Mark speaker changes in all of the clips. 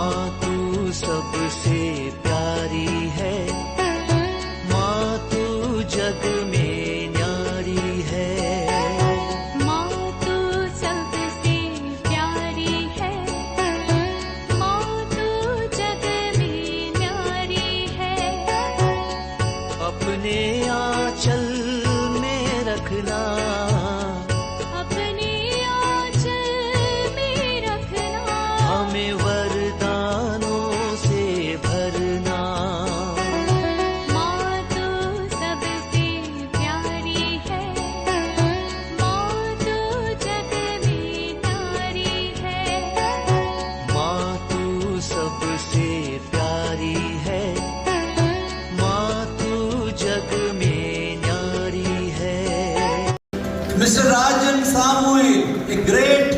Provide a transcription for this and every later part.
Speaker 1: माँ तू सबसे प्यारी है, माँ तू जग में न्यारी है।
Speaker 2: माँ तू सबसे प्यारी है, माँ तू जग में न्यारी है।
Speaker 1: अपने आंचल में रखना,
Speaker 2: अपने आंचल में रखना।
Speaker 1: हमें वरदानों से भरना।
Speaker 2: माँ तू सबसे प्यारी है, माँ तू जग में न्यारी है।
Speaker 1: माँ तू सबसे प्यारी है, माँ तू जग में न्यारी है।
Speaker 3: Mr. Rajan Samuel, a great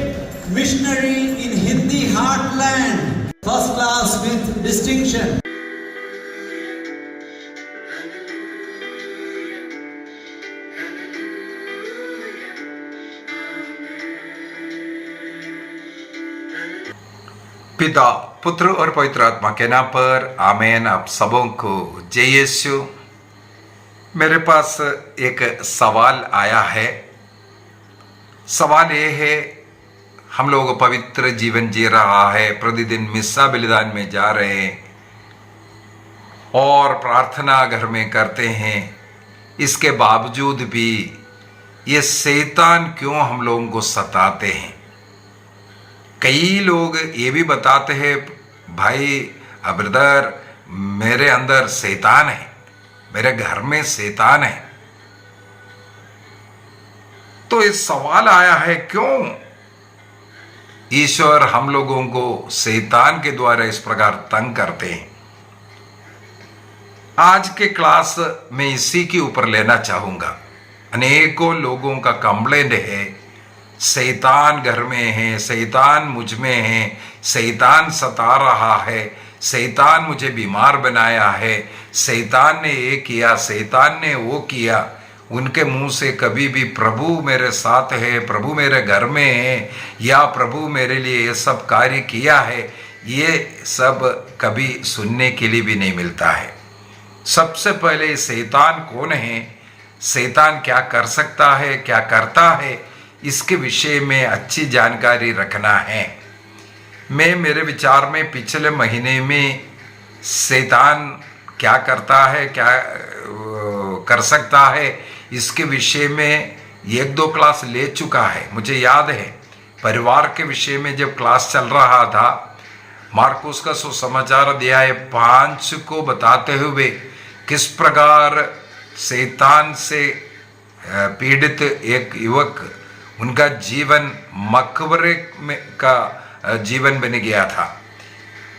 Speaker 3: missionary in Hindi heartland, first class with distinction.
Speaker 4: पिता, पुत्र और पवित्र आत्मा के नाम पर आमीन। आप सबों को जय यीशु। मेरे पास एक सवाल आया है। सवाल ये है, हम लोग पवित्र जीवन जी रहा है, प्रतिदिन मिस्सा बलिदान में जा रहे हैं और प्रार्थना घर में करते हैं, इसके बावजूद भी ये शैतान क्यों हम लोगों को सताते हैं? कई लोग ये भी बताते हैं, भाई ब्रदर मेरे अंदर शैतान है, मेरे घर में शैतान है। तो इस सवाल आया है, क्यों ईश्वर हम लोगों को शैतान के द्वारा इस प्रकार तंग करते हैं? आज के क्लास में इसी के ऊपर लेना चाहूंगा। अनेकों लोगों का कंप्लेंट है, शैतान घर में है, शैतान मुझ में है, शैतान सता रहा है, शैतान मुझे बीमार बनाया है, शैतान ने ये किया, शैतान ने वो किया। उनके मुंह से कभी भी प्रभु मेरे साथ है, प्रभु मेरे घर में है, या प्रभु मेरे लिए ये सब कार्य किया है, ये सब कभी सुनने के लिए भी नहीं मिलता है। सबसे पहले शैतान कौन है, शैतान क्या कर सकता है, क्या करता है, इसके विषय में अच्छी जानकारी रखना है। मैं मेरे विचार में पिछले महीने में शैतान क्या करता है, क्या कर सकता है, इसके विषय में 1-2 क्लास ले चुका है। मुझे याद है परिवार के विषय में जब क्लास चल रहा था, मार्कुस का सुसमाचार अध्याय 5 को बताते हुए किस प्रकार शैतान से पीड़ित एक युवक, उनका जीवन मकबरे में का जीवन बन गया था।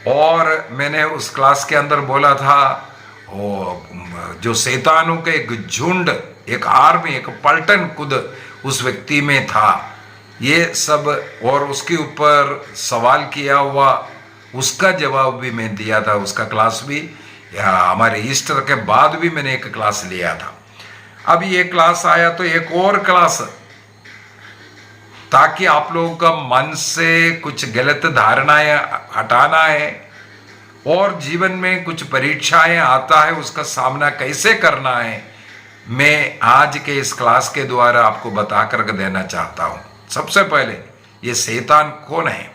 Speaker 4: और मैंने उस क्लास के अंदर बोला था, जो शैतानों के एक झुंड, एक आर्मी, एक पलटन खुद उस व्यक्ति में था, ये सब। और उसके ऊपर सवाल किया हुआ, उसका जवाब भी मैं दिया था। उसका क्लास भी हमारे ईस्टर के बाद भी मैंने एक क्लास लिया था। अब ये क्लास आया तो एक और क्लास, ताकि आप लोगों का मन से कुछ गलत धारणाएं हटाना है और जीवन में कुछ परीक्षाएं आता है, उसका सामना कैसे करना है, मैं आज के इस क्लास के द्वारा आपको बता कर देना चाहता हूं। सबसे पहले ये शैतान कौन है?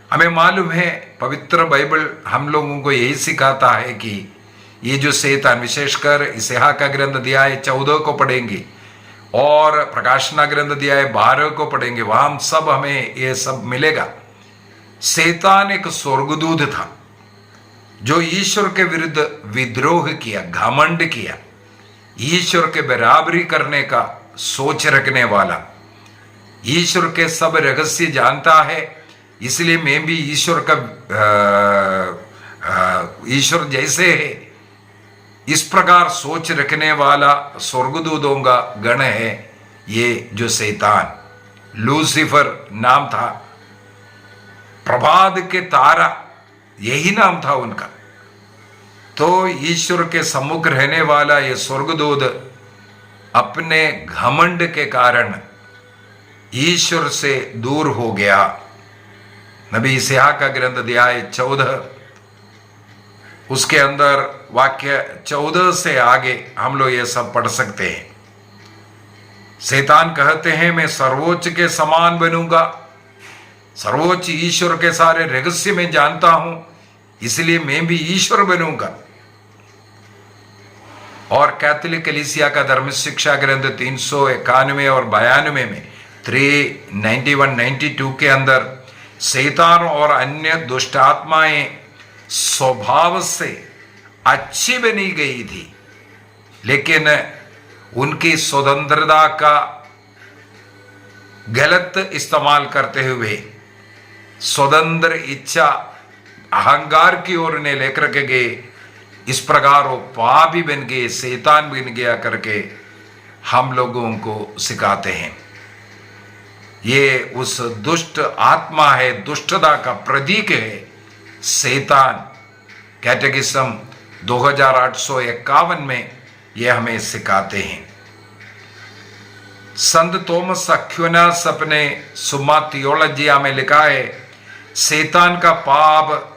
Speaker 4: हमें मालूम है, पवित्र बाइबल हम लोगों को यही सिखाता है कि ये जो शैतान, विशेषकर इस्हाक का ग्रंथ अध्याय 14 को पढ़ेंगे और प्रकाशना ग्रंथ अध्याय 12 को पढ़ेंगे, वहां सब हमें ये सब मिलेगा। शैतान एक स्वर्गदूत था जो ईश्वर के विरुद्ध विद्रोह किया, घमंड किया, ईश्वर के बराबरी करने का सोच रखने वाला, ईश्वर के सब रहस्य जानता है, इसलिए मैं भी ईश्वर का ईश्वर जैसे है, इस प्रकार सोच रखने वाला स्वर्गदूतों का गण है ये जो शैतान। लूसीफर नाम था, प्रभात के तारा यही नाम था उनका। तो ईश्वर के सम्मुख रहने वाला ये स्वर्गदूत अपने घमंड के कारण ईश्वर से दूर हो गया। नबी सिहा का ग्रंथ अध्याय 14 उसके अंदर वाक्य 14 से आगे हम लोग ये सब पढ़ सकते हैं। शैतान कहते हैं मैं सर्वोच्च के समान बनूंगा, सर्वोच्च ईश्वर के सारे रहस्य में जानता हूं, इसलिए मैं भी ईश्वर बनूंगा। और कैथोलिक कलीसिया का धर्म शिक्षा ग्रंथ 391 और 92 में 391-92 के अंदर शैतान और अन्य दुष्ट आत्माएं स्वभाव से अच्छी बनी गई थी, लेकिन उनकी स्वतंत्रता का गलत इस्तेमाल करते हुए स्वतंत्र इच्छा अहंकार की ओर ने लेकर के गए। इस प्रकार वो पापी बन गए, शैतान बन गया करके हम लोगों को सिखाते हैं। ये उस दुष्ट आत्मा है, दुष्टता का प्रतीक है शैतान। कैटेकिज्म 2851 में ये हमें सिखाते हैं। संत थॉमस एक्विनास अपने सुम्मा थियोलॉजिया में लिखा है, शैतान का पाप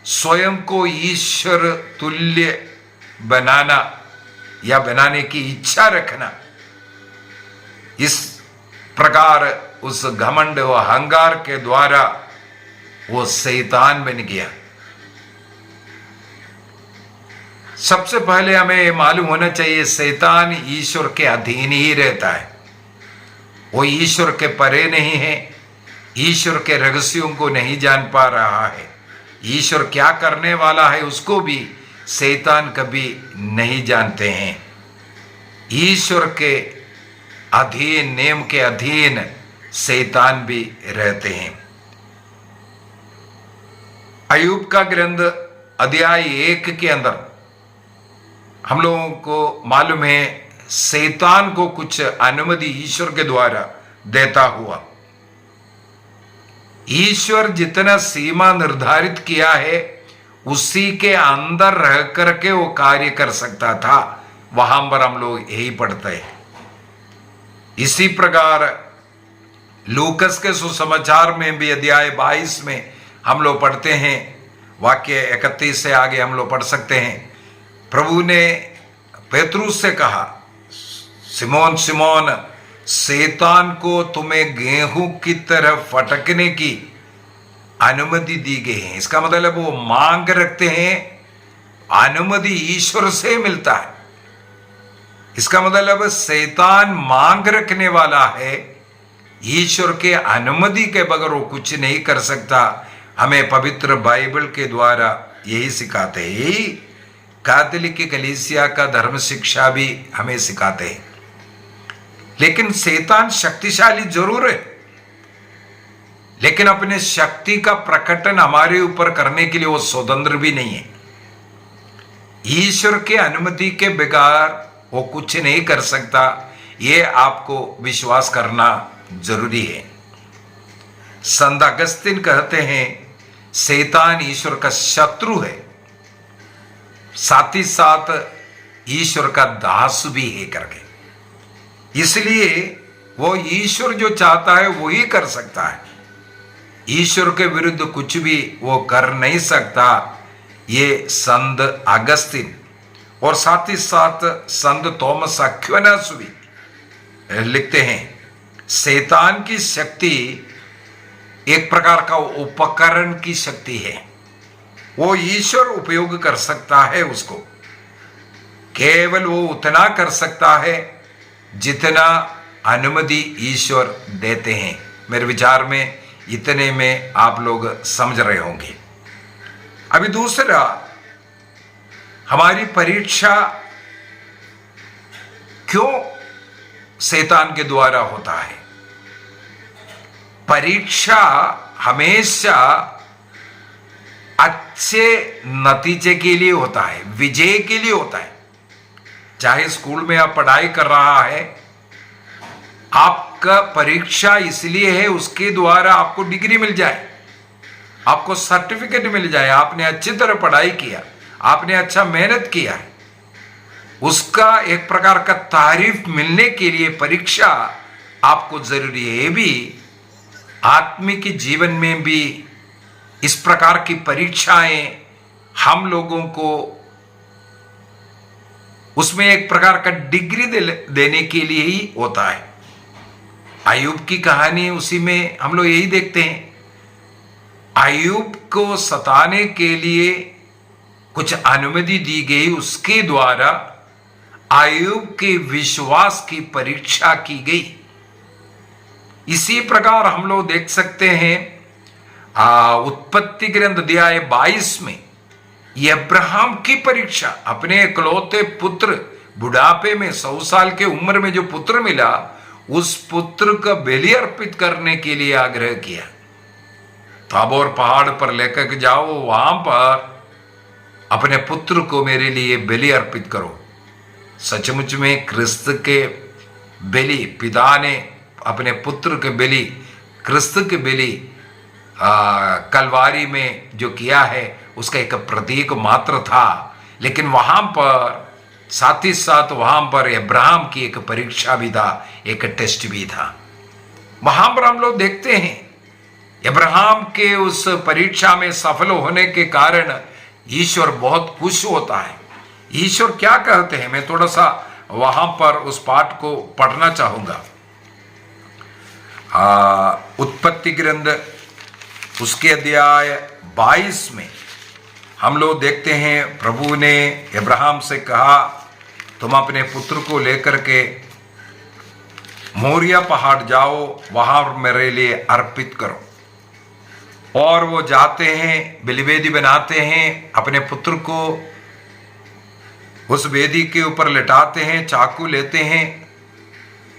Speaker 4: स्वयं को ईश्वर तुल्य बनाना या बनाने की इच्छा रखना। इस प्रकार उस घमंड व अहंकार के द्वारा वो शैतान बन गया। सबसे पहले हमें मालूम होना चाहिए शैतान ईश्वर के अधीन ही रहता है, वो ईश्वर के परे नहीं है, ईश्वर के रहस्यों को नहीं जान पा रहा है। ईश्वर क्या करने वाला है उसको भी शैतान कभी नहीं जानते हैं। ईश्वर के अधीन, नियम के अधीन शैतान भी रहते हैं। अय्यूब का ग्रंथ अध्याय 1 के अंदर हम लोगों को मालूम है शैतान को कुछ अनुमति ईश्वर के द्वारा देता हुआ। ईश्वर जितना सीमा निर्धारित किया है उसी के अंदर रह करके वो कार्य कर सकता था, वहां पर हम लोग यही पढ़ते हैं। इसी प्रकार लूकस के सुसमाचार में भी अध्याय 22 में हम लोग पढ़ते हैं, वाक्य 31 से आगे हम लोग पढ़ सकते हैं। प्रभु ने पेतरुस से कहा, सिमोन सिमोन, शैतान को तुम्हें गेहूं की तरह फटकने की अनुमति दी गई है। इसका मतलब वो मांग रखते हैं, अनुमति ईश्वर से मिलता है। इसका मतलब शैतान मांग रखने वाला है, ईश्वर के अनुमति के बगैर वो कुछ नहीं कर सकता। हमें पवित्र बाइबल के द्वारा यही सिखाते हैं, यही कैथोलिक कलीसिया का धर्म शिक्षा भी हमें सिखाते हैं। लेकिन शैतान शक्तिशाली जरूर है, लेकिन अपने शक्ति का प्रकटन हमारे ऊपर करने के लिए वो स्वतंत्र भी नहीं है। ईश्वर के अनुमति के बगैर वो कुछ नहीं कर सकता, ये आपको विश्वास करना जरूरी है। संत अगस्तीन कहते हैं शैतान ईश्वर का शत्रु है, साथ ही साथ ईश्वर का दास भी है करके। इसलिए वो ईश्वर जो चाहता है वो ही कर सकता है, ईश्वर के विरुद्ध कुछ भी वो कर नहीं सकता। ये संत अगस्तीन और साथ ही साथ संत थॉमस एक्विनास भी लिखते हैं, शैतान की शक्ति एक प्रकार का उपकरण की शक्ति है, वो ईश्वर उपयोग कर सकता है उसको। केवल वो उतना कर सकता है जितना अनुमति ईश्वर देते हैं। मेरे विचार में इतने में आप लोग समझ रहे होंगे। अभी दूसरा, हमारी परीक्षा क्यों शैतान के द्वारा होता है? परीक्षा हमेशा अच्छे नतीजे के लिए होता है, विजय के लिए होता है। चाहे स्कूल में आप पढ़ाई कर रहा है, आपका परीक्षा इसलिए है उसके द्वारा आपको डिग्री मिल जाए, आपको सर्टिफिकेट मिल जाए, आपने अच्छी तरह पढ़ाई किया, आपने अच्छा मेहनत किया है, उसका एक प्रकार का तारीफ मिलने के लिए परीक्षा आपको जरूरी है। ये भी आत्मिक जीवन में भी इस प्रकार की परीक्षाएं हम लोगों को उसमें एक प्रकार का डिग्री देने के लिए ही होता है। अय्यूब की कहानी उसी में हम लोग यही देखते हैं। अय्यूब को सताने के लिए कुछ अनुमति दी गई, उसके द्वारा अय्यूब के विश्वास की परीक्षा की गई। इसी प्रकार हम लोग देख सकते हैं उत्पत्ति ग्रंथ अध्याय 22 में अब्राहम की परीक्षा, अपने इकलौते पुत्र बुढ़ापे में 100 साल के उम्र में जो पुत्र मिला, उस पुत्र का बलि अर्पित करने के लिए आग्रह किया। ताबोर पहाड़ पर लेकर जाओ, वहां पर अपने पुत्र को मेरे लिए बलि अर्पित करो। सचमुच में क्रिस्त के बलि, पिता ने अपने पुत्र के बलि, क्रिस्त के बलि कलवारी में जो किया है उसका एक प्रतीक मात्र था, लेकिन वहां पर साथ ही साथ वहां पर अब्राहम की एक परीक्षा भी था, एक टेस्ट भी था। वहां पर हम लोग देखते हैं अब्राहम के उस परीक्षा में सफल होने के कारण ईश्वर बहुत खुश होता है। ईश्वर क्या कहते हैं, मैं थोड़ा सा वहां पर उस पाठ को पढ़ना चाहूंगा। उत्पत्ति ग्रंथ उसके अध्याय 22 में हम लोग देखते हैं, प्रभु ने अब्राहम से कहा, तुम अपने पुत्र को लेकर के मोरिया पहाड़ जाओ, वहां मेरे लिए अर्पित करो। और वो जाते हैं, बलिवेदी बनाते हैं, अपने पुत्र को उस वेदी के ऊपर लिटाते हैं, चाकू लेते हैं।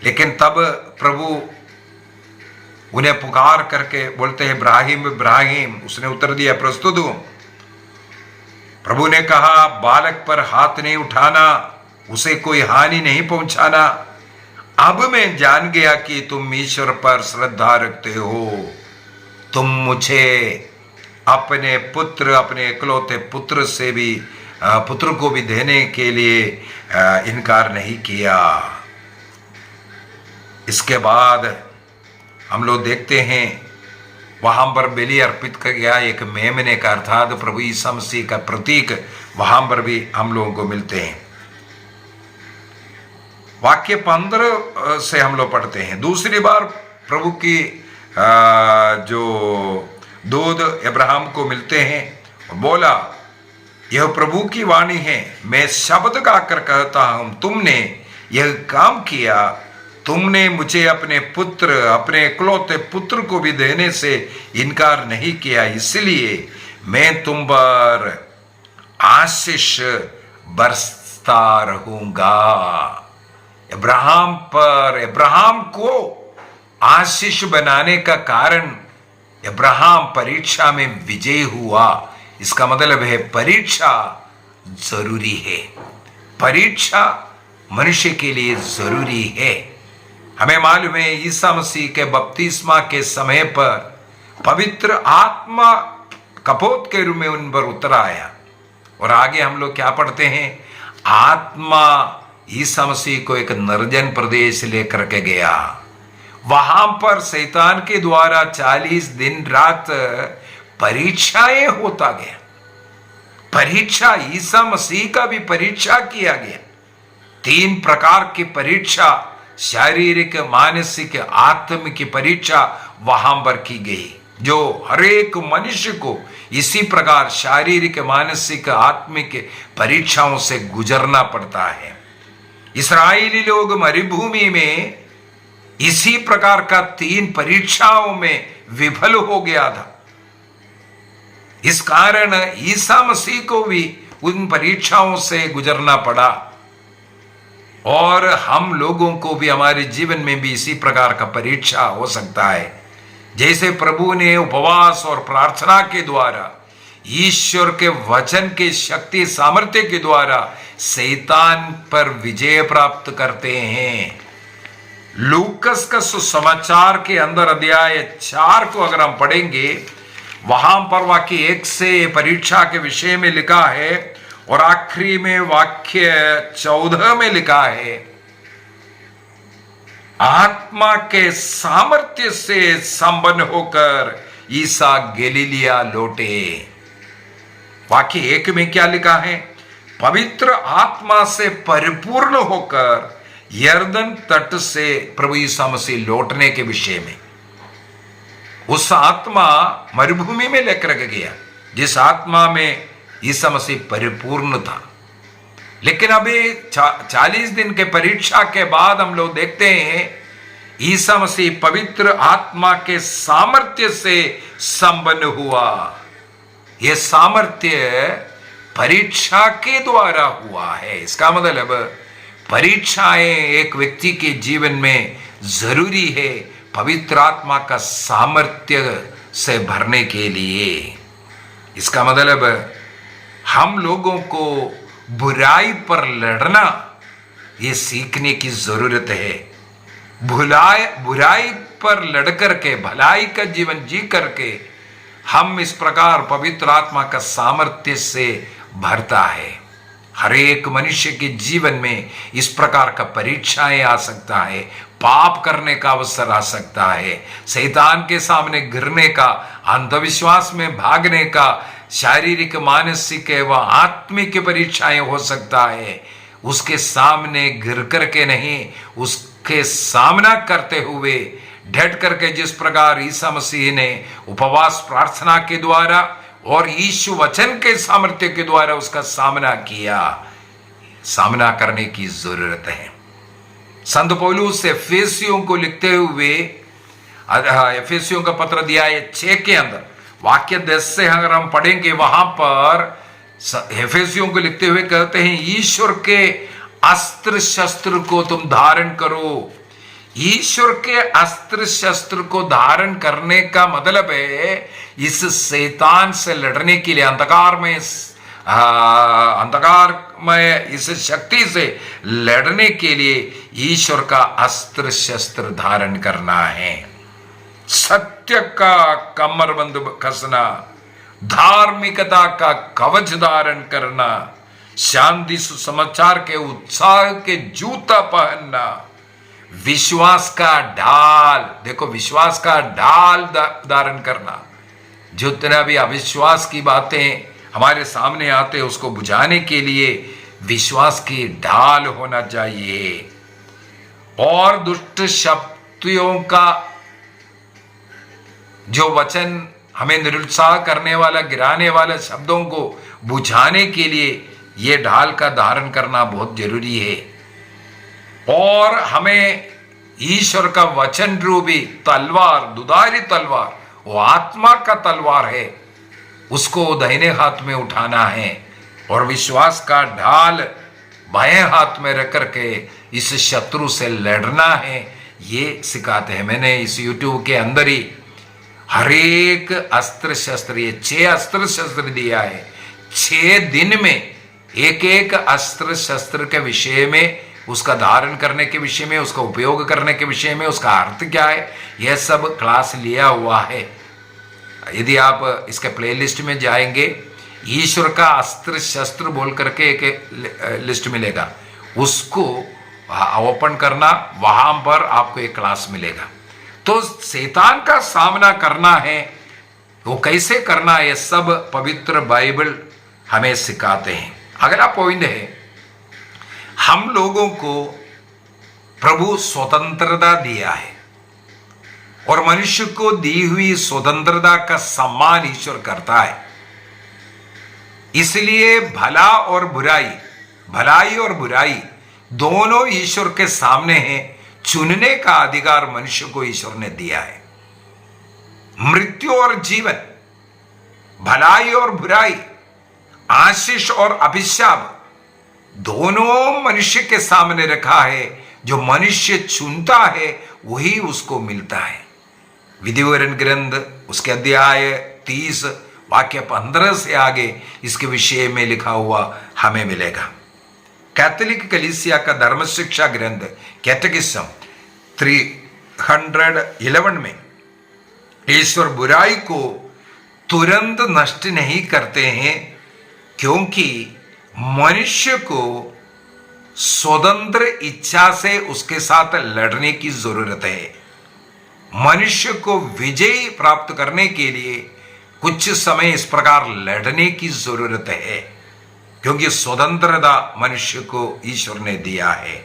Speaker 4: लेकिन तब प्रभु उन्हें पुकार करके बोलते हैं, इब्राहिम इब्राहिम। उसने उत्तर दिया, प्रस्तुत हूं। प्रभु ने कहा, बालक पर हाथ नहीं उठाना, उसे कोई हानि नहीं पहुंचाना। अब मैं जान गया कि तुम ईश्वर पर श्रद्धा रखते हो। तुम मुझे अपने पुत्र, अपने इकलौते पुत्र से भी, पुत्र को भी देने के लिए इनकार नहीं किया। इसके बाद हम लोग देखते हैं वहां पर बलि अर्पित कर गया, एक मेमने का अर्थात प्रभु यीशु मसीह का प्रतीक वहां पर भी हम लोगों को मिलते हैं। वाक्य 15 से हम लोग पढ़ते हैं, दूसरी बार प्रभु की जो दूत अब्राहम को मिलते हैं और बोला, यह प्रभु की वाणी है, मैं शब्द गाकर कहता हूं, तुमने यह काम किया, तुमने मुझे अपने पुत्र, अपने इकलौते पुत्र को भी देने से इनकार नहीं किया, इसलिए मैं तुम पर आशीष बरसता रहूंगा। अब्राहम को आशीष बनाने का कारण अब्राहम परीक्षा में विजय हुआ। इसका मतलब है परीक्षा जरूरी है, परीक्षा मनुष्य के लिए जरूरी है। हमें मालूम है ईसा मसीह के बपतिस्मा के समय पर पवित्र आत्मा कपोत के रूप में उन पर उतर आया। और आगे हम लोग क्या पढ़ते हैं, आत्मा ईसा मसीह को एक निर्जन प्रदेश लेकर के गया। वहां पर शैतान के द्वारा 40 दिन रात परीक्षाएं होता गया। परीक्षा, ईसा मसीह का भी परीक्षा किया गया। 3 प्रकार की परीक्षा, शारीरिक, मानसिक, आत्मिक की परीक्षा वहां पर की गई, जो हर एक मनुष्य को इसी प्रकार शारीरिक, मानसिक, आत्मिक परीक्षाओं से गुजरना पड़ता है। इस्राएली लोग मरुभूमि में इसी प्रकार का 3 परीक्षाओं में विफल हो गया था। इस कारण ईसा मसीह को भी उन परीक्षाओं से गुजरना पड़ा। और हम लोगों को भी हमारे जीवन में भी इसी प्रकार का परीक्षा हो सकता है। जैसे प्रभु ने उपवास और प्रार्थना के द्वारा, ईश्वर के वचन के शक्ति सामर्थ्य के द्वारा शैतान पर विजय प्राप्त करते हैं। लूकस का सुसमाचार के अंदर अध्याय 4 को अगर हम पढ़ेंगे, वहां पर वाक्य 1 से परीक्षा के विषय में लिखा है और आखिरी में वाक्य 14 में लिखा है, आत्मा के सामर्थ्य से संपन्न होकर ईसा गलीलिया लौटे। वाक्य 1 में क्या लिखा है? पवित्र आत्मा से परिपूर्ण होकर यर्दन तट से प्रभु ईसा मसीह लौटने के विषय में। उस आत्मा मरुभूमि में लेकर गया जिस आत्मा में ईसा मसीह परिपूर्ण था। लेकिन अभी 40 दिन के परीक्षा के बाद हम लोग देखते हैं ईसा मसीह पवित्र आत्मा के सामर्थ्य से संपन्न हुआ। यह सामर्थ्य परीक्षा के द्वारा हुआ है। इसका मतलब परीक्षाएं एक व्यक्ति के जीवन में जरूरी है पवित्र आत्मा का सामर्थ्य से भरने के लिए। इसका मतलब हम लोगों को बुराई पर लड़ना ये सीखने की जरूरत है। बुराई पर लड़कर के भलाई का जीवन जी करके हम इस प्रकार पवित्र आत्मा का सामर्थ्य से भरता है। हर एक मनुष्य के जीवन में इस प्रकार का परीक्षाएं आ सकता है, पाप करने का अवसर आ सकता है, शैतान के सामने गिरने का, अंधविश्वास में भागने का, शारीरिक मानसिक व आत्मिक परीक्षाएं हो सकता है। उसके सामने गिर करके नहीं, उसके सामना करते हुए डट करके जिस प्रकार ईसा मसीह ने उपवास प्रार्थना के द्वारा और यीशु वचन के सामर्थ्य के द्वारा उसका सामना किया, सामना करने की जरूरत है। संत पौलुस एफेसियों को लिखते हुए एफेसियों का पत्र दिया है 6 के अंदर वाक्य 10 से अगर हम पढ़ेंगे, वहां पर एफेसियों को लिखते हुए कहते हैं ईश्वर के अस्त्र शस्त्र को तुम धारण करो। ईश्वर के अस्त्र शस्त्र को धारण करने का मतलब है इस शैतान से लड़ने के लिए, अंधकार में इस शक्ति से लड़ने के लिए ईश्वर का अस्त्र शस्त्र धारण करना है। सत्य का कमरबंद कसना, धार्मिकता का कवच धारण करना, शांति सुसमाचार के उत्साह के जूता पहनना, विश्वास का ढाल, देखो विश्वास का ढाल धारण करना। जितना भी अविश्वास की बातें हमारे सामने आते हैं उसको बुझाने के लिए विश्वास की ढाल होना चाहिए। और दुष्ट शक्तियों का जो वचन हमें निरुत्साह करने वाला, गिराने वाला शब्दों को बुझाने के लिए यह ढाल का धारण करना बहुत जरूरी है। और हमें ईश्वर का वचन रूपी तलवार, दुधारी तलवार, वो आत्मा का तलवार है, उसको दाहिने हाथ में उठाना है और विश्वास का ढाल बाएं हाथ में रख करके इस शत्रु से लड़ना है, ये सिखाते हैं। मैंने इस YouTube के अंदर ही हर एक अस्त्र शस्त्र, ये 6 अस्त्र शस्त्र दिया है। 6 दिन में एक एक अस्त्र शस्त्र के विषय में, उसका धारण करने के विषय में, उसका उपयोग करने के विषय में, उसका अर्थ क्या है, यह सब क्लास लिया हुआ है। यदि आप इसके प्लेलिस्ट में जाएंगे, ईश्वर का अस्त्र शस्त्र बोल करके एक लिस्ट मिलेगा, उसको ओपन करना, वहां पर आपको एक क्लास मिलेगा। तो शैतान का सामना करना है, वो कैसे करना है, ये सब पवित्र बाइबल हमें सिखाते हैं। अगला पॉइंट है, हम लोगों को प्रभु स्वतंत्रता दिया है और मनुष्य को दी हुई स्वतंत्रता का सम्मान ईश्वर करता है। इसलिए भलाई और बुराई दोनों ईश्वर के सामने हैं। चुनने का अधिकार मनुष्य को ईश्वर ने दिया है। मृत्यु और जीवन, भलाई और बुराई, आशीष और अभिशाप दोनों मनुष्य के सामने रखा है। जो मनुष्य चुनता है वही उसको मिलता है। विधिवरण ग्रंथ उसके अध्याय 30 वाक्य 15 से आगे इसके विषय में लिखा हुआ हमें मिलेगा। कैथोलिक कलीसिया का धर्म शिक्षा ग्रंथ कैटेकिज्म 311 में ईश्वर बुराई को तुरंत नष्ट नहीं करते हैं, क्योंकि मनुष्य को स्वतंत्र इच्छा से उसके साथ लड़ने की जरूरत है। मनुष्य को विजय प्राप्त करने के लिए कुछ समय इस प्रकार लड़ने की जरूरत है, क्योंकि स्वतंत्रता मनुष्य को ईश्वर ने दिया है।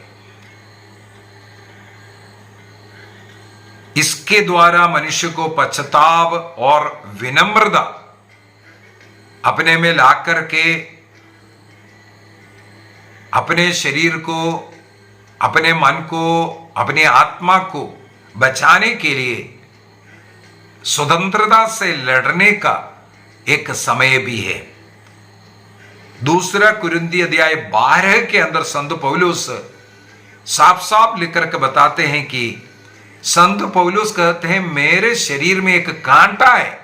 Speaker 4: इसके द्वारा मनुष्य को पश्चाताप और विनम्रता अपने में लाकर के अपने शरीर को, अपने मन को, अपनी आत्मा को बचाने के लिए स्वतंत्रता से लड़ने का एक समय भी है। दूसरा कुरिन्थी अध्याय 12 के अंदर संत पौलुस साफ साफ लिख करके बताते हैं कि संत पौलुस कहते हैं मेरे शरीर में एक कांटा है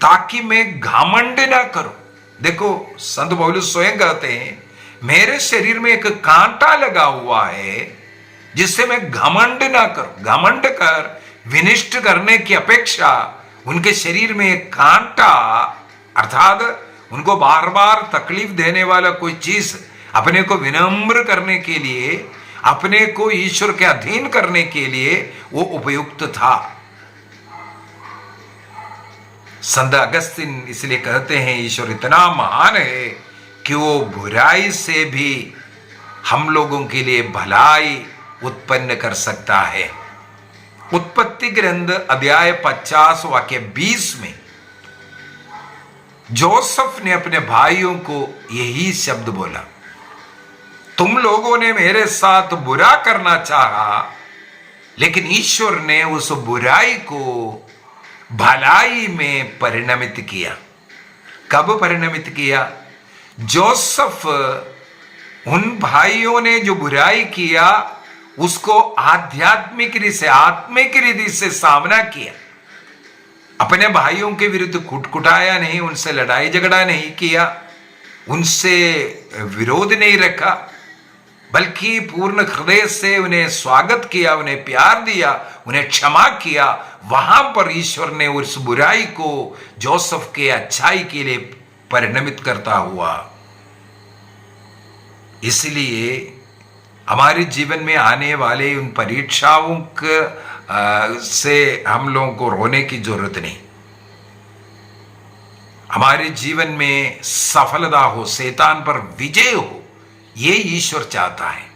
Speaker 4: ताकि मैं घमंड ना करूं। देखो संत पौलुस स्वयं कहते हैं मेरे शरीर में एक कांटा लगा हुआ है जिससे मैं घमंड ना करूं। घमंड कर विनिष्ट करने की अपेक्षा उनके शरीर में एक कांटा, अर्थात उनको बार बार तकलीफ देने वाला कोई चीज अपने को विनम्र करने के लिए, अपने को ईश्वर के अधीन करने के लिए वो उपयुक्त था। संत अगस्तिन इसलिए कहते हैं ईश्वर इतना महान है कि वो बुराई से भी हम लोगों के लिए भलाई उत्पन्न कर सकता है। उत्पत्ति ग्रंथ अध्याय 50 वाक्य 20 में जोसेफ ने अपने भाइयों को यही शब्द बोला, तुम लोगों ने मेरे साथ बुरा करना चाहा, लेकिन ईश्वर ने उस बुराई को भलाई में परिणमित किया। कब परिणमित किया? जोसेफ उन भाइयों ने जो बुराई किया उसको आध्यात्मिक रीति से, आत्मिक रीति से सामना किया। अपने भाइयों के विरुद्ध कुटकुटाया नहीं, उनसे लड़ाई झगड़ा नहीं किया, उनसे विरोध नहीं रखा, बल्कि पूर्ण हृदय से उन्हें स्वागत किया, उन्हें प्यार दिया, उन्हें क्षमा किया। वहां पर ईश्वर ने उस बुराई को जोसेफ के अच्छाई के लिए परिणमित करता हुआ। इसलिए हमारे जीवन में आने वाले उन परीक्षाओं से हम लोगों को रोने की जरूरत नहीं। हमारे जीवन में सफलता हो, शैतान पर विजय हो, ये ईश्वर चाहता है।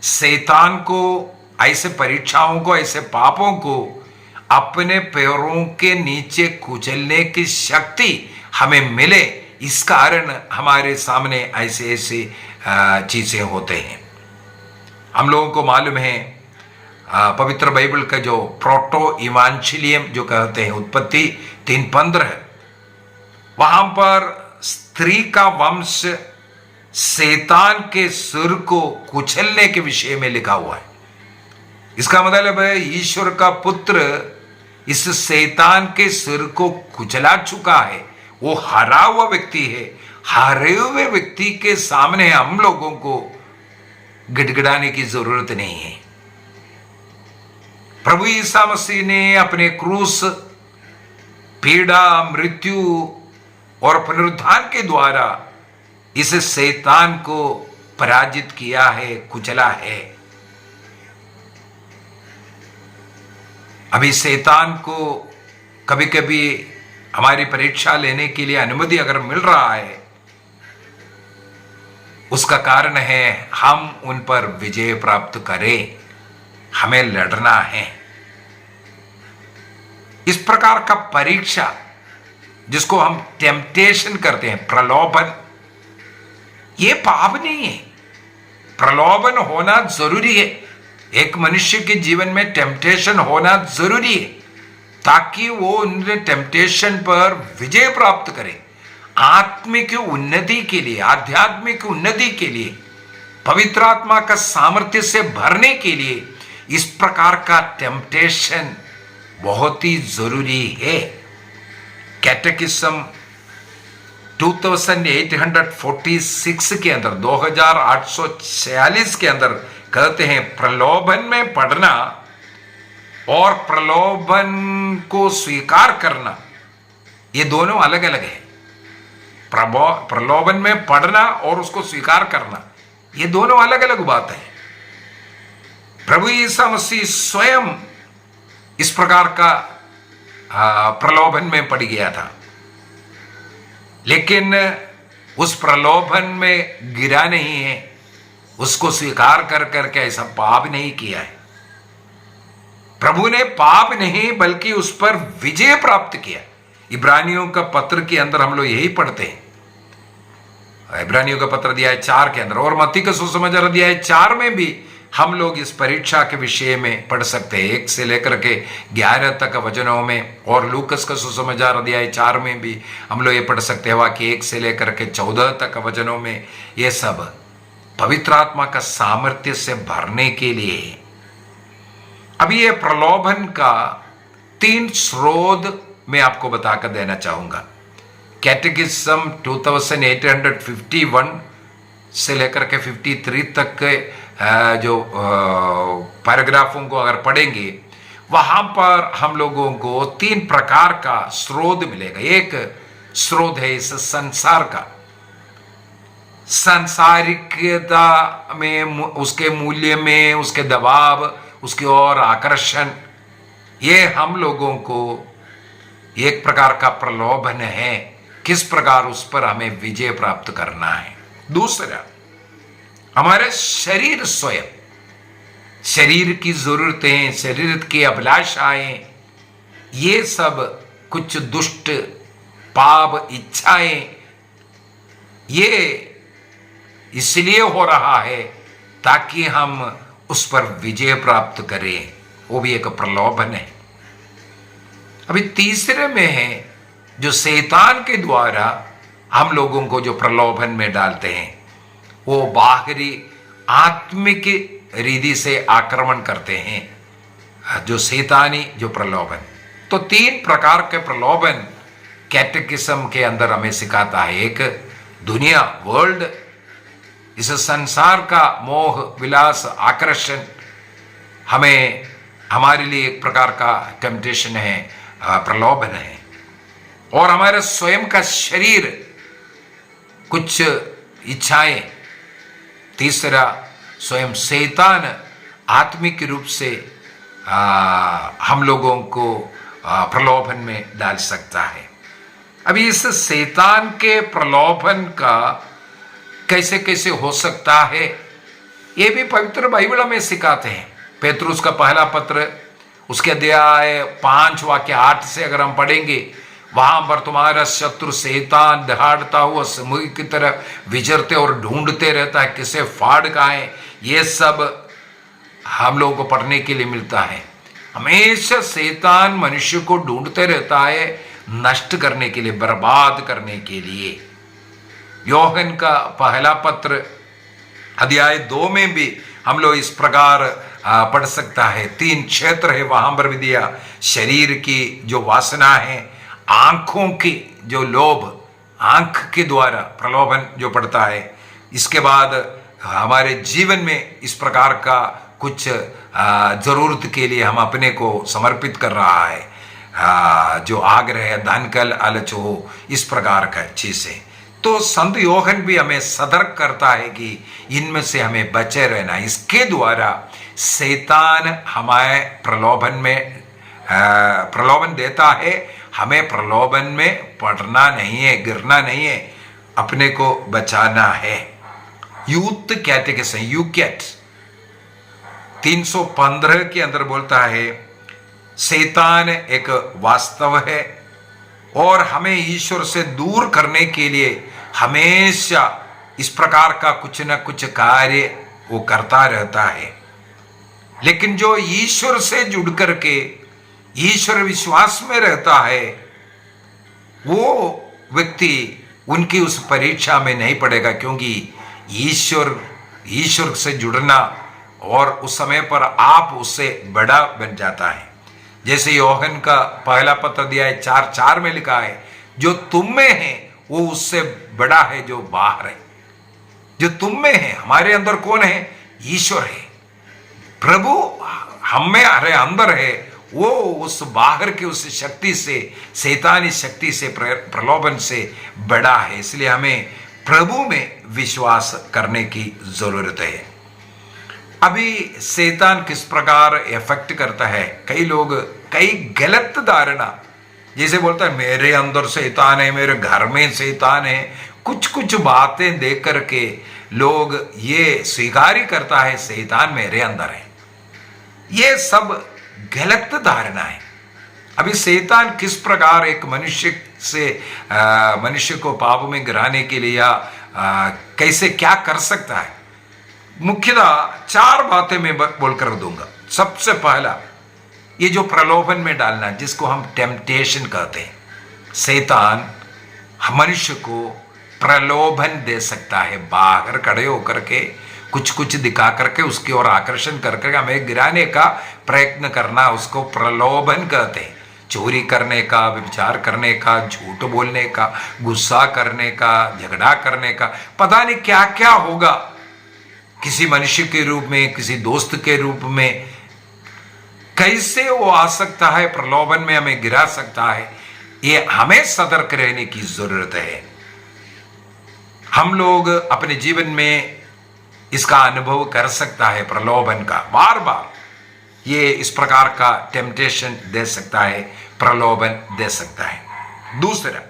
Speaker 4: शैतान को, ऐसे परीक्षाओं को, ऐसे पापों को अपने पैरों के नीचे कुचलने की शक्ति हमें मिले, इस कारण हमारे सामने ऐसे ऐसे चीजें होते हैं। हम लोगों को मालूम है पवित्र बाइबल का जो प्रोटो इवांजेलियम जो कहते हैं, उत्पत्ति 3:15, वहां पर स्त्री का वंश शैतान के सिर को कुचलने के विषय में लिखा हुआ है। इसका मतलब है ईश्वर का पुत्र इस शैतान के सिर को कुचला चुका है, वो हरा हुआ व्यक्ति है। हारे हुए व्यक्ति के सामने हम लोगों को गिड़गिड़ाने की जरूरत नहीं है। प्रभु ईसा मसीह ने अपने क्रूस, पीड़ा, मृत्यु और पुनरुत्थान के द्वारा इस शैतान को पराजित किया है, कुचला है। अभी शैतान को कभी कभी हमारी परीक्षा लेने के लिए अनुमति अगर मिल रहा है, उसका कारण है हम उन पर विजय प्राप्त करें, हमें लड़ना है। इस प्रकार का परीक्षा जिसको हम टेम्पटेशन करते हैं, प्रलोभन, ये पाप नहीं है। प्रलोभन होना जरूरी है। एक मनुष्य के जीवन में टेम्पटेशन होना जरूरी है ताकि वो उन टेम्पटेशन पर विजय प्राप्त करे। आत्मिक उन्नति के लिए, आध्यात्मिक उन्नति के लिए, पवित्र आत्मा का सामर्थ्य से भरने के लिए इस प्रकार का टेम्पटेशन बहुत ही जरूरी है। कैटेकिज्म 2846 के अंदर, 2846 के अंदर कहते हैं प्रलोभन में पड़ना और प्रलोभन को स्वीकार करना, ये दोनों अलग अलग है। प्रलोभन में पड़ना और उसको स्वीकार करना, ये दोनों अलग अलग बात है। प्रभु यीशु मसीह स्वयं इस प्रकार का प्रलोभन में पड़ गया था, लेकिन उस प्रलोभन में गिरा नहीं है, उसको स्वीकार कर करके ऐसा पाप नहीं किया है। प्रभु ने पाप नहीं बल्कि उस पर विजय प्राप्त किया। इब्रानियों का पत्र के अंदर हम लोग यही पढ़ते हैं, इब्रानियों का पत्र अध्याय 4 के अंदर, और मत्ती का सुसमाचार अध्याय 4 में भी हम लोग इस परीक्षा के विषय में पढ़ सकते हैं, 1 से लेकर के 11 तक वचनों में, और लूकस का सुसमाचार अध्याय 4 में भी हम लोग ये पढ़ सकते हैं वाक्य 1 से लेकर के 14 तक वचनों में। ये सब पवित्र आत्मा का सामर्थ्य से भरने के लिए। अभी ये प्रलोभन का 3 स्रोत मैं आपको बताकर देना चाहूंगा। कैटेकिज्म 2851 से लेकर के 53 तक के जो पैराग्राफों को अगर पढ़ेंगे, वहां पर हम लोगों को 3 प्रकार का स्रोत मिलेगा। एक स्रोत है इस संसार का, सांसारिकता में, उसके मूल्य में, उसके दबाव, उसकी ओर आकर्षण, ये हम लोगों को एक प्रकार का प्रलोभन है, किस प्रकार उस पर हमें विजय प्राप्त करना है। दूसरा, हमारे शरीर स्वयं, शरीर की जरूरतें, शरीर की अभिलाषाएं, ये सब कुछ दुष्ट पाप इच्छाएं, ये इसलिए हो रहा है ताकि हम उस पर विजय प्राप्त करें, वो भी एक प्रलोभन है। अभी तीसरे में है जो शैतान के द्वारा हम लोगों को जो प्रलोभन में डालते हैं, वो बाहरी आत्मिक रीति से आक्रमण करते हैं, जो शैतानी जो प्रलोभन। तो 3 प्रकार के प्रलोभन कैटेकिज्म के अंदर हमें सिखाता है। एक दुनिया, वर्ल्ड, इस संसार का मोह, विलास, आकर्षण हमें, हमारे लिए एक प्रकार का टेम्पटेशन है, प्रलोभन है। और हमारे स्वयं का शरीर, कुछ इच्छाएं। तीसरा, स्वयं शैतान आत्मिक रूप से हम लोगों को प्रलोभन में डाल सकता है। अभी इस शैतान के प्रलोभन का कैसे कैसे हो सकता है, ये भी पवित्र बाइबल में सिखाते हैं। पेतरुस का पहला पत्र, उसके अध्याय 5 वाक्य 8 से अगर हम पढ़ेंगे, वहां पर तुम्हारा शत्रु शैतान दहाड़ता हुआ समुद्र की तरह विचरते और ढूंढते रहता है, किसे फाड़ खाए। ये सब हम लोगों को पढ़ने के लिए मिलता है। हमेशा शैतान मनुष्य को ढूंढते रहता है, नष्ट करने के लिए, बर्बाद करने के लिए। योहन का पहला पत्र अध्याय 2 में भी हम लोग इस प्रकार पढ़ सकता है। 3 क्षेत्र है वहां पर भी दिया। शरीर की जो वासना है, आंखों की जो लोभ, आंख के द्वारा प्रलोभन जो पड़ता है। इसके बाद हमारे जीवन में इस प्रकार का कुछ जरूरत के लिए हम अपने को समर्पित कर रहा है, जो आग्रह, धन, कल, लालच हो, इस प्रकार का चीजें। तो संत योहन भी हमें सतर्क करता है कि इनमें से हमें बचे रहना। इसके द्वारा शैतान हमें प्रलोभन देता है, हमें प्रलोभन में पड़ना नहीं है, गिरना नहीं है, अपने को बचाना है। यूथ कैटेकिज्म, यूकेट 315 के अंदर बोलता है, शैतान एक वास्तव है और हमें ईश्वर से दूर करने के लिए हमेशा इस प्रकार का कुछ न कुछ कार्य वो करता रहता है। लेकिन जो ईश्वर से जुड़ करके ईश्वर विश्वास में रहता है, वो व्यक्ति उनकी उस परीक्षा में नहीं पड़ेगा, क्योंकि ईश्वर से जुड़ना और उस समय पर आप उससे बड़ा बन जाता है। जैसे योहन का पहला पत्र अध्याय 4:4 में लिखा है, जो तुम में है वो उससे बड़ा है जो बाहर है। जो तुम में है, हमारे अंदर कौन है? ईश्वर है, प्रभु हम में अरे अंदर है, वो उस बाहर की उस शक्ति से, शैतानी शक्ति से, प्रलोभन से बड़ा है। इसलिए हमें प्रभु में विश्वास करने की जरूरत है। अभी शैतान किस प्रकार इफेक्ट करता है? कई लोग कई गलत धारणा, जैसे बोलता है मेरे अंदर शैतान है, मेरे घर में शैतान है, कुछ कुछ बातें देख करके लोग ये स्वीकार ही करता है शैतान मेरे अंदर है। ये सब गलत धारणा है। अभी शैतान किस प्रकार एक मनुष्य को पाप में गिराने के लिए या कैसे क्या कर सकता है, मुख्यतः 4 बातें मैं बोलकर दूंगा। सबसे पहला, ये जो प्रलोभन में डालना, जिसको हम टेम्पटेशन कहते हैं, शैतान मनुष्य को प्रलोभन दे सकता है, बाहर खड़े होकर के कुछ कुछ दिखा करके उसकी ओर आकर्षण करके हमें गिराने का प्रयत्न करना, उसको प्रलोभन कहते हैं। चोरी करने का, विचार करने का, झूठ बोलने का, गुस्सा करने का, झगड़ा करने का, पता नहीं क्या क्या होगा, किसी मनुष्य के रूप में, किसी दोस्त के रूप में, कैसे वो आ सकता है, प्रलोभन में हमें गिरा सकता है। ये हमें सतर्क रहने की जरूरत है। हम लोग अपने जीवन में इसका अनुभव कर सकता है, प्रलोभन का, बार बार ये इस प्रकार का टेम्पटेशन दे सकता है, प्रलोभन दे सकता है। दूसरा,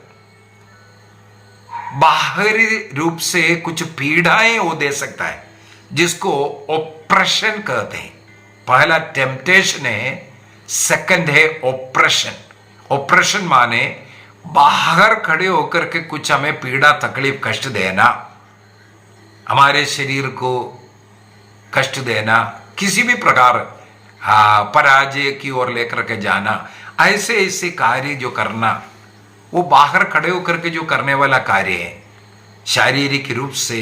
Speaker 4: बाहरी रूप से कुछ पीड़ाएं वो दे सकता है, जिसको ऑप्रेशन कहते हैं। पहला टेम्पटेशन है, सेकंड है ऑप्रेशन। ऑप्रेशन माने बाहर खड़े होकर के कुछ हमें पीड़ा, तकलीफ, कष्ट देना, हमारे शरीर को कष्ट देना, किसी भी प्रकार पराजय की ओर लेकर के जाना, ऐसे ऐसे कार्य जो करना, वो बाहर खड़े होकर के जो करने वाला कार्य है, शारीरिक रूप से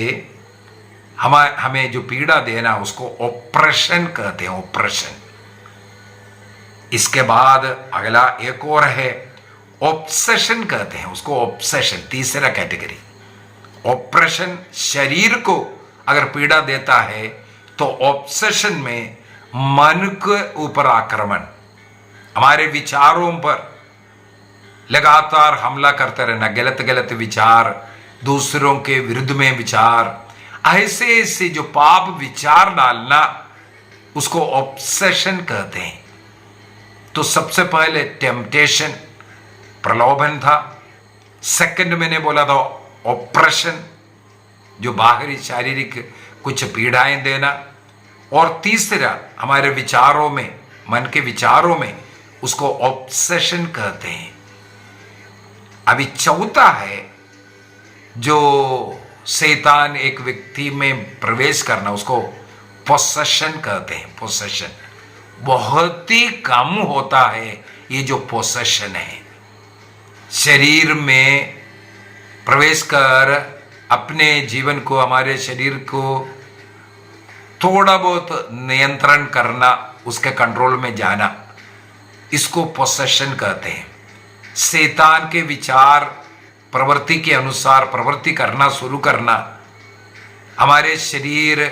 Speaker 4: हमें जो पीड़ा देना, उसको ऑपरेशन कहते हैं, ऑपरेशन। इसके बाद अगला एक और है, ऑब्सेशन कहते हैं उसको, ऑब्सेशन, तीसरा कैटेगरी। ऑपरेशन शरीर को अगर पीड़ा देता है तो ऑब्सेशन में मन के ऊपर आक्रमण, हमारे विचारों पर लगातार हमला करते रहना, गलत गलत विचार, दूसरों के विरुद्ध में विचार, ऐसे ऐसे जो पाप विचार डालना, उसको ऑब्सेशन कहते हैं। तो सबसे पहले टेम्पटेशन, प्रलोभन था। सेकंड मैंने बोला था ऑपरेशन, जो बाहरी शारीरिक कुछ पीड़ाएं देना, और तीसरा हमारे विचारों में, मन के विचारों में, उसको ऑब्सेशन कहते हैं। अभी चौथा है जो शैतान एक व्यक्ति में प्रवेश करना, उसको पोसेशन कहते हैं। पोसेशन बहुत ही कम होता है, ये जो पोसेशन है, शरीर में प्रवेश कर अपने जीवन को, हमारे शरीर को थोड़ा बहुत नियंत्रण करना, उसके कंट्रोल में जाना, इसको पोसेशन कहते हैं। शैतान के विचार, प्रवृत्ति के अनुसार प्रवृत्ति करना शुरू करना, हमारे शरीर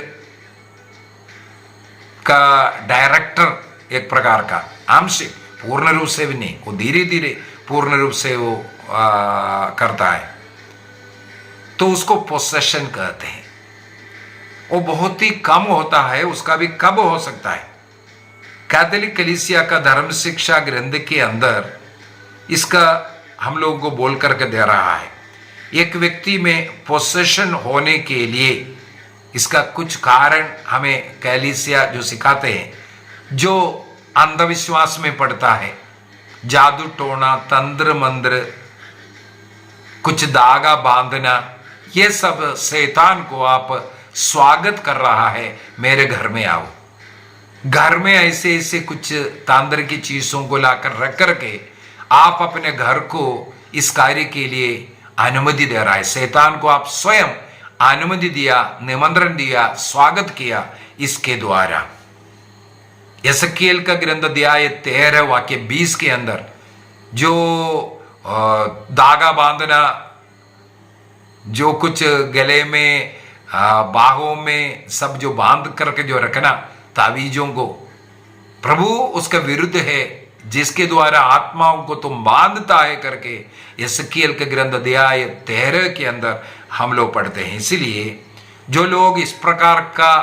Speaker 4: का डायरेक्टर एक प्रकार का, आंशिक, पूर्ण रूप से भी नहीं, वो धीरे धीरे पूर्ण रूप से वो करता है, तो उसको पोसेशन कहते हैं। वो बहुत ही कम होता है, उसका भी कब हो सकता है। कैथोलिक कलीसिया का धर्म शिक्षा ग्रंथ के अंदर इसका हम लोगों को बोल करके दे रहा है। एक व्यक्ति में पोसेशन होने के लिए इसका कुछ कारण हमें कलीसिया जो सिखाते हैं, जो अंधविश्वास में पड़ता है, जादू टोना, तंत्र मंत्र, कुछ धागा बांधना, ये सब शैतान को आप स्वागत कर रहा है, मेरे घर में आओ। घर में ऐसे ऐसे कुछ तांत्रिक चीजों को लाकर रख करके आप अपने घर को इस कार्य के लिए अनुमति दे रहा है। शैतान को आप स्वयं अनुमति दिया, निमंत्रण दिया, स्वागत किया इसके द्वारा। यशकेल का ग्रंथ अध्याय 13 वाक्य 20 के अंदर जो धागा बांधना, जो कुछ गले में, बाहों में, सब जो बांध करके जो रखना तावीजों को, प्रभु उसका विरुद्ध है, जिसके द्वारा आत्माओं को तुम बांधता है करके यशकेल के ग्रंथ अध्याय 13 के अंदर हम लोग पढ़ते हैं। इसलिए जो लोग इस प्रकार का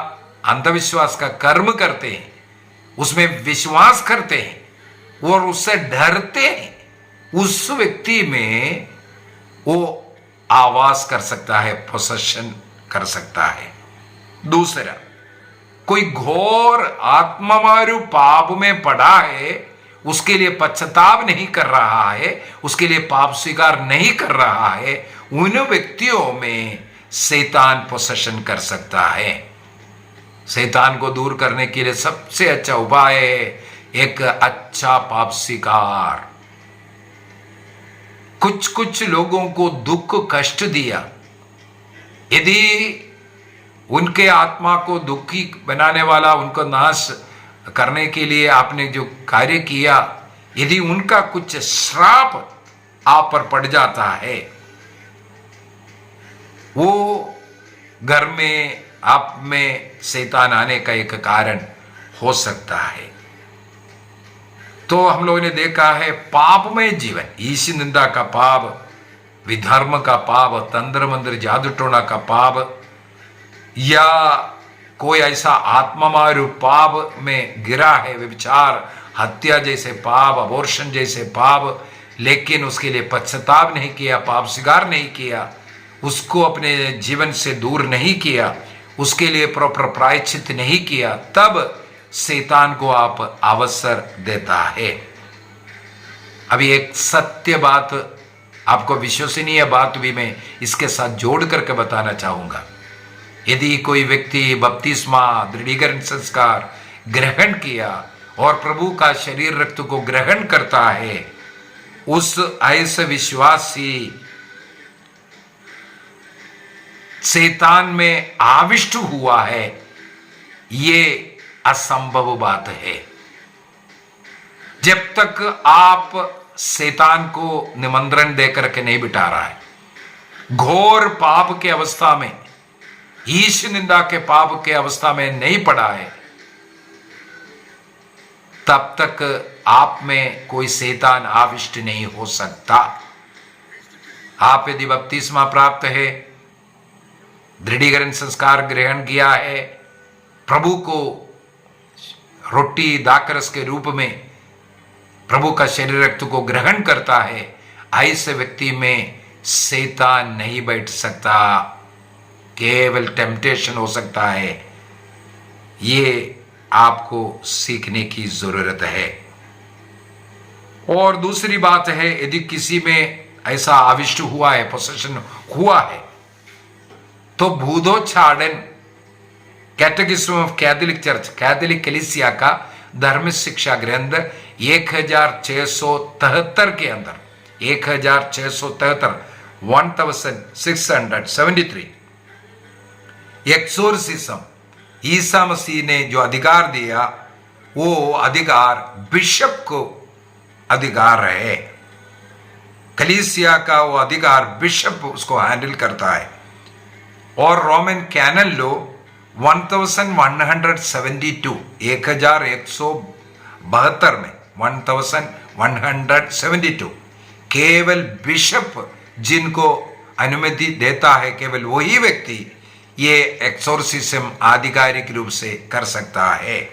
Speaker 4: अंधविश्वास का कर्म करते हैं, उसमें विश्वास करते हैं, और उससे डरते हैं, उस व्यक्ति में वो आवास कर सकता है, पोसेशन कर सकता है। दूसरा, कोई घोर आत्ममारू पाप में पड़ा है, उसके लिए पश्चाताप नहीं कर रहा है, उसके लिए पाप स्वीकार नहीं कर रहा है, उन व्यक्तियों में शैतान पोसेशन कर सकता है। शैतान को दूर करने के लिए सबसे अच्छा उपाय है एक अच्छा पाप स्वीकार। कुछ कुछ लोगों को दुख कष्ट दिया, यदि उनके आत्मा को दुखी बनाने वाला, उनको नाश करने के लिए आपने जो कार्य किया, यदि उनका कुछ श्राप आप पर पड़ जाता है, वो घर में आप में शैतान आने का एक कारण हो सकता है। तो हम लोगों ने देखा है पापमय जीवन, ईश निंदा का पाप, विधर्म का पाप, तंत्र मंत्र जादू टोना का पाप, या कोई ऐसा आत्ममारू पाप में गिरा है, व्यभिचार, हत्या जैसे पाप, अबॉर्शन जैसे पाप, लेकिन उसके लिए पश्चाताप नहीं किया, पाप स्वीकार नहीं किया, उसको अपने जीवन से दूर नहीं किया, उसके लिए प्रॉपर प्रायश्चित नहीं किया, तब शैतान को आप अवसर देता है। अभी एक सत्य बात, आपको विश्वसनीय बात भी मैं इसके साथ जोड़ करके बताना चाहूंगा। यदि कोई व्यक्ति बपतिस्मा, दृढ़ीकरण संस्कार ग्रहण किया और प्रभु का शरीर रक्त को ग्रहण करता है, उस ऐसे विश्वासी शैतान में आविष्ट हुआ है, ये असंभव बात है। जब तक आप शैतान को निमंत्रण देकर के नहीं बिठा रहा है, घोर पाप के अवस्था में, ईश निंदा के पाप के अवस्था में नहीं पड़ा है, तब तक आप में कोई शैतान आविष्ट नहीं हो सकता। आप यदि बपतिस्मा प्राप्त है, दृढ़ीकरण संस्कार ग्रहण किया है, प्रभु को रोटी दाकरस के रूप में प्रभु का शरीर रक्त को ग्रहण करता है, ऐसे व्यक्ति में शैतान नहीं बैठ सकता, केवल टेम्पटेशन हो सकता है। ये आपको सीखने की जरूरत है। और दूसरी बात है, यदि किसी में ऐसा आविष्ट हुआ है, पोसेशन हुआ है, तो भूतोच्चाटन कैटेकिज्म ऑफ कैथोलिक चर्च, कैथोलिक कलीसिया का धर्म शिक्षा ग्रंथ 1673 के अंदर 1673 1673 एक्सोर्सिज्म, ईसा मसीह ने जो अधिकार दिया, वो अधिकार बिशप को अधिकार है। कलीसिया का वो अधिकार बिशप उसको हैंडल करता है। और रोमन कैनन लो 1172 1172 में 1172 केवल बिशप जिनको अनुमति देता है, केवल वही व्यक्ति ये एक्सोर्सिज्म आधिकारिक रूप से कर सकता है।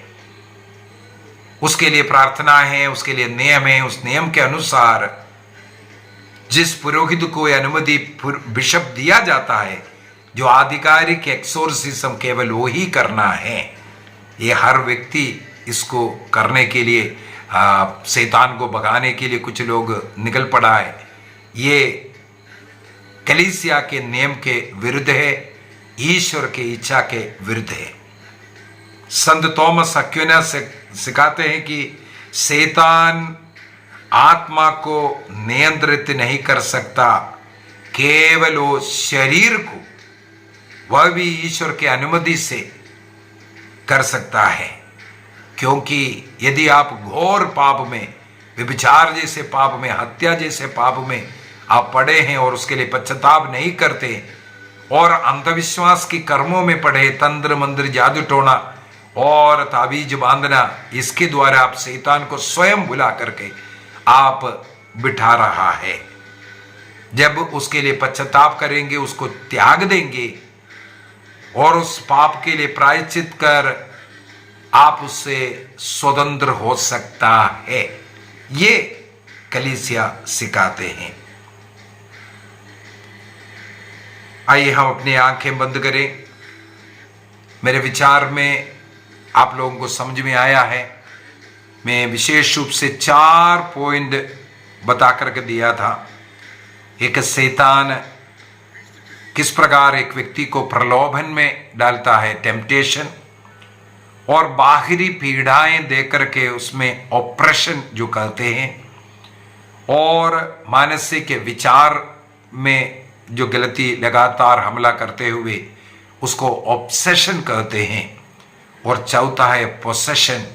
Speaker 4: उसके लिए प्रार्थना है, उसके लिए नियम है। उस नियम के अनुसार जिस पुरोहित को अनुमति बिशप दिया जाता है, जो आधिकारिक एक्सोर्सिज्म केवल वो ही करना है। ये हर व्यक्ति इसको करने के लिए, शैतान को भगाने के लिए कुछ लोग निकल पड़ा है। ये कलीसिया के नियम के विरुद्ध है, ईश्वर के इच्छा के विरुद्ध है। संत थॉमस एक्विनास सिखाते हैं कि शैतान आत्मा को नियंत्रित नहीं कर सकता, केवल वो शरीर को, वह भी ईश्वर के अनुमति से कर सकता है। क्योंकि यदि आप घोर पाप में, व्यभिचार जैसे पाप में, हत्या जैसे पाप में आप पड़े हैं और उसके लिए पश्चाताप नहीं करते और अंधविश्वास की कर्मों में पड़े, तंत्र मंत्र जादू टोना और ताबीज बांधना, इसके द्वारा आप शैतान को स्वयं बुला करके आप बिठा रहा है। जब उसके लिए पश्चाताप करेंगे, उसको त्याग देंगे और उस पाप के लिए प्रायश्चित कर आप उससे स्वतंत्र हो सकता है। ये कलीसिया सिखाते हैं। आइए हम अपनी आंखें बंद करें। मेरे विचार में आप लोगों को समझ में आया है। मैं विशेष रूप से 4 पॉइंट बता करके दिया था। एक, शैतान किस प्रकार एक व्यक्ति को प्रलोभन में डालता है, टेम्पटेशन, और बाहरी पीड़ाएं देकर के उसमें ऑपरेशन जो कहते हैं, और मानसिक विचार में जो गलती लगातार हमला करते हुए उसको ऑब्सेशन कहते हैं, और चौथा है पोसेशन।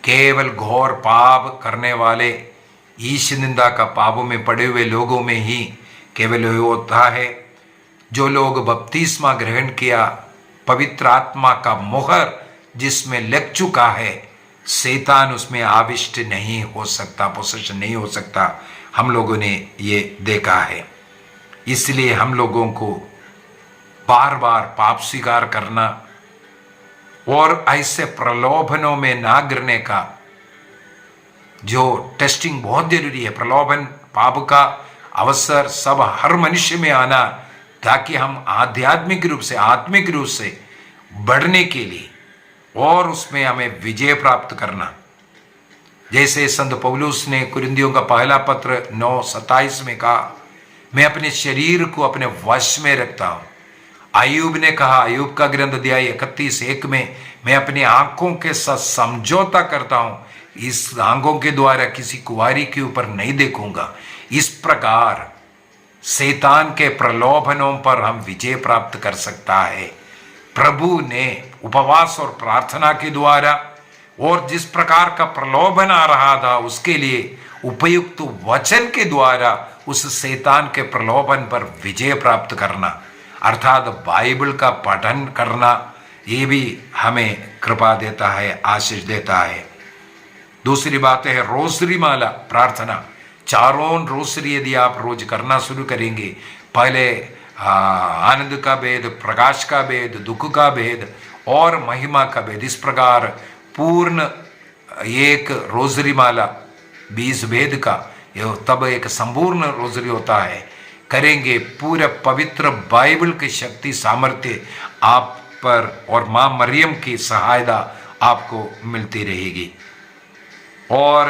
Speaker 4: केवल घोर पाप करने वाले, ईश निंदा का पापों में पड़े हुए लोगों में ही केवल होता है। जो लोग बपतिस्मा ग्रहण किया, पवित्र आत्मा का मोहर जिसमें लग चुका है, शैतान उसमें आविष्ट नहीं हो सकता, पोसेशन नहीं हो सकता। हम लोगों ने ये देखा है। इसलिए हम लोगों को बार बार पाप स्वीकार करना और ऐसे प्रलोभनों में ना गिरने का जो टेस्टिंग बहुत जरूरी है। प्रलोभन, पाप का अवसर सब हर मनुष्य में आना, ताकि हम आध्यात्मिक रूप से, आत्मिक रूप से बढ़ने के लिए और उसमें हमें विजय प्राप्त करना। जैसे संत पौलुस ने कुरिन्थियों का पहला पत्र 9:27 में कहा, मैं अपने शरीर को अपने वश में रखता हूं। अय्यूब ने कहा, अय्यूब का ग्रंथ अध्याय 31:1 में, मैं अपनी आंखों के साथ समझौता करता हूं, इस आंखों के द्वारा किसी कुंवारी के ऊपर नहीं देखूंगा। इस प्रकार शैतान के प्रलोभनों पर हम विजय प्राप्त कर सकता है। प्रभु ने उपवास और प्रार्थना के द्वारा और जिस प्रकार का प्रलोभन आ रहा था उसके लिए उपयुक्त वचन के द्वारा उस शैतान के प्रलोभन पर विजय प्राप्त करना, अर्थात बाइबल का पठन करना, ये भी हमें कृपा देता है, आशीष देता है। दूसरी बात है रोसरी माला प्रार्थना। 4 रोसरी यदि आप रोज करना शुरू करेंगे, पहले आनंद का भेद, प्रकाश का भेद, दुख का भेद और महिमा का भेद, इस प्रकार पूर्ण एक रोजरी माला 20 भेद का, तब एक संपूर्ण रोजरी होता है, करेंगे। पूरे पवित्र बाइबल की शक्ति सामर्थ्य आप पर और मां मरियम की सहायता आपको मिलती रहेगी। और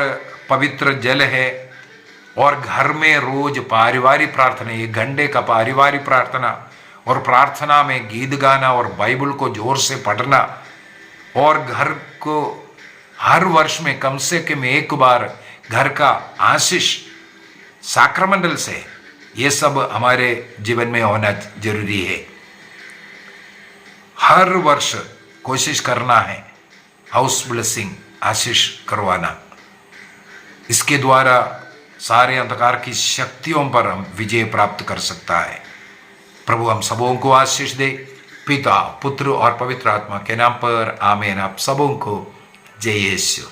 Speaker 4: पवित्र जल है, और घर में रोज पारिवारिक प्रार्थना, 1 घंटे का पारिवारिक प्रार्थना, और प्रार्थना में गीत गाना और बाइबल को जोर से पढ़ना, और घर को हर वर्ष में कम से कम 1 बार घर का आशीष साक्रमेंटल से, ये सब हमारे जीवन में होना जरूरी है। हर वर्ष कोशिश करना है हाउस ब्लेसिंग, आशीष करवाना। इसके द्वारा सारे अंधकार की शक्तियों पर हम विजय प्राप्त कर सकता है। प्रभु हम सबों को आशीष दे, पिता, पुत्र और पवित्र आत्मा के नाम पर आमीन। आप सबों को जय यीशु।